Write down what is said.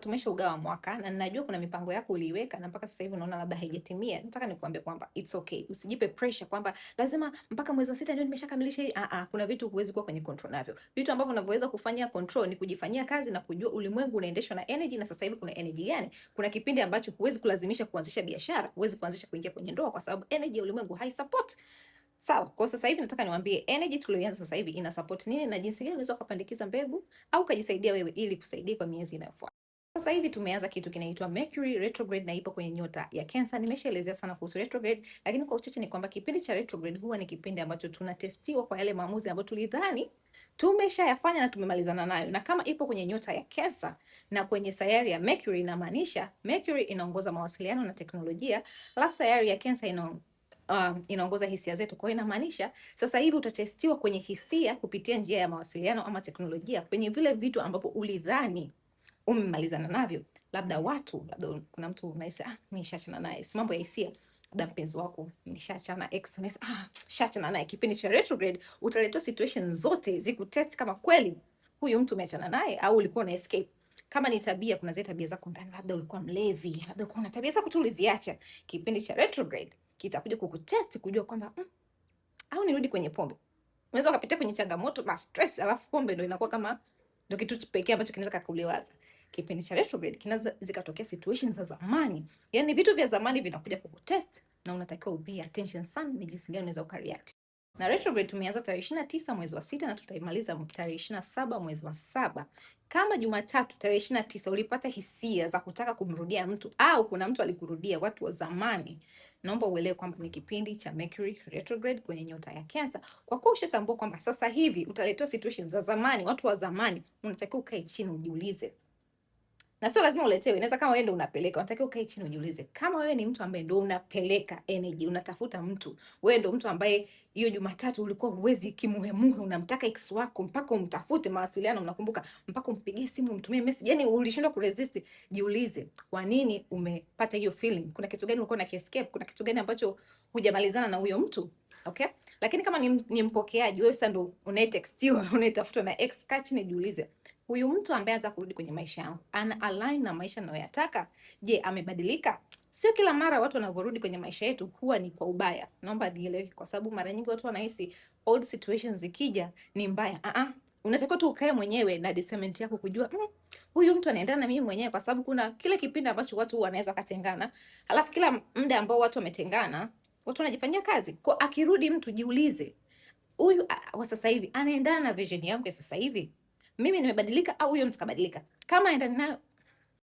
Tumeshaugawa mwaka na ninajua kuna mipango yako uliiweka na mpaka sasa hivi unaona labda haijatimia. Nataka nikuambie kwamba it's okay. Usijipe pressure kwamba lazima mpaka mwezi wa 6 ndio nimeshakamilisha hii. Kuna vitu huwezi kuwa kwenye control navyo. Vitu ambavyo unavyoweza kufanya control ni kujifanyia kazi na kujua ulimwengu unaendeshwa na energy, na sasa hivi kuna energy gani. Kuna kipindi ambacho huwezi kulazimisha kuanzisha biashara, huwezi kuanzisha kuingia kwenye ndoa kwa sababu energy ya ulimwengu haisupport. Sawa, kwa sasa hivi nataka niwaambie energy tuliyoanza sasa hivi ina support nini na jinsi gani unaweza kupandikiza mbegu au kujisaidia wewe ili kusaidia kwa miezi inayofuata. Sasa hivi tumeanza kitu kinaitwa Mercury retrograde na ipo kwenye nyota ya Cancer. Nimeshaelezea sana kuhusu retrograde, lakini kwa uchache ni kwamba kipindi cha retrograde huwa ni kipindi ambacho tunatestiwa kwa yale maamuzi ambayo tulidhani tumeshayafanya na tumemalizana nayo. Na kama ipo kwenye nyota ya Cancer na kwenye sayari ya Mercury, inamaanisha Mercury inaongoza mawasiliano na teknolojia, alafu sayari ya Cancer inaongoza hisia zetu. Kwa hiyo inamaanisha sasa hivi utatestiwa kwenye hisia kupitia njia ya mawasiliano ama teknolojia, kwenye vile vitu ambavyo ulidhani umemalizana navyo. Labda kuna mtu unahisi mimi nishachana naye, si mambo ya hisia. Labda mpenzi wako mshachana, ex unahisi shachana naye. Kipindi cha retrograde utaletwa situation zote zikutest kama kweli huyu mtu umeachana naye au ulikuwa una escape. Kama ni tabia, kuna zile tabia zako ndani, labda ulikuwa mlevi, labda kuna tabia zako tu uliziacha. Kipindi cha retrograde kitakuja kukutest kujua kwamba au nirudi kwenye pombe. Unaweza ukapitia kwenye changamoto na stress, alafu pombe ndio inakuwa kama ndio kitu pekee ambacho kinaweza kukuliwaza. Kipindi cha retrograde kinaweza zikatokea situations za zamani, yani vitu vya zamani vinakuja kukutest na unatakiwa upay attention sana ni jinsi gani unaweza ukareact. Na retrograde tumeanza tarehe 29 mwezi wa 6 na tutaimaliza tarehe 27 mwezi wa 7. Kama Jumatatu tarehe 29 ulipata hisia za kutaka kumrudia mtu au kuna mtu alikurudia, watu wa zamani, naomba uelewe kwamba ni kipindi cha Mercury retrograde kwenye nyota ya Cancer. Kwa kuwa ushatambua kwamba sasa hivi utaletewa situations za zamani, watu wa zamani, unatakiwa ukae chini ujiulize. Na sio lazima uletewe, inaweza kama wewe ndio unapeleka, unatakiwa ukae chini ujiulize. Kama wewe ni mtu ambaye ndio unapeleka energy, unatafuta mtu, wewe ndio mtu ambaye hiyo Jumatatu ulikuwa huwezi kimuhemuhe, unamtaka ex wako mpaka umtafute mawasiliano, mnakumbuka, mpaka umpigie simu, umtumie message, yani ulishindwa kuresist. Jiulize, kwa nini umepata hiyo feeling? Kuna kitu gani ulikuwa na escape? Kuna kitu gani ambacho hujamalizana na huyo mtu? Okay? Lakini kama ni mpokeaji, wewe sasa ndio unayetextiwa, unayetafuta na ex, kaa chini jiulize. Huyu mtu ambaye anataka kurudi kwenye maisha yangu ana align na maisha ninayoyataka? Je, amebadilika? Sio kila mara watu wanavyorudi kwenye maisha yetu huwa ni kwa ubaya. Naomba nieleweke, kwa sababu mara nyingi watu wanahisi old situations zikija ni mbaya. Unatakiwa tu ukae mwenyewe na discernment yako kujua huyu mtu anaendana na mimi mwenyewe, kwa sababu kuna kile kipindi ambacho watu wanaweza katengana, alafu kila muda ambao watu wametengana watu wanajifanyia kazi. Kwa akirudi mtu jiulize, huyu wa sasa hivi anaendana na vision yangu ya sasa hivi? Mimi nimebadilika au huyo mtu kabadilika? Kama anaendana nayo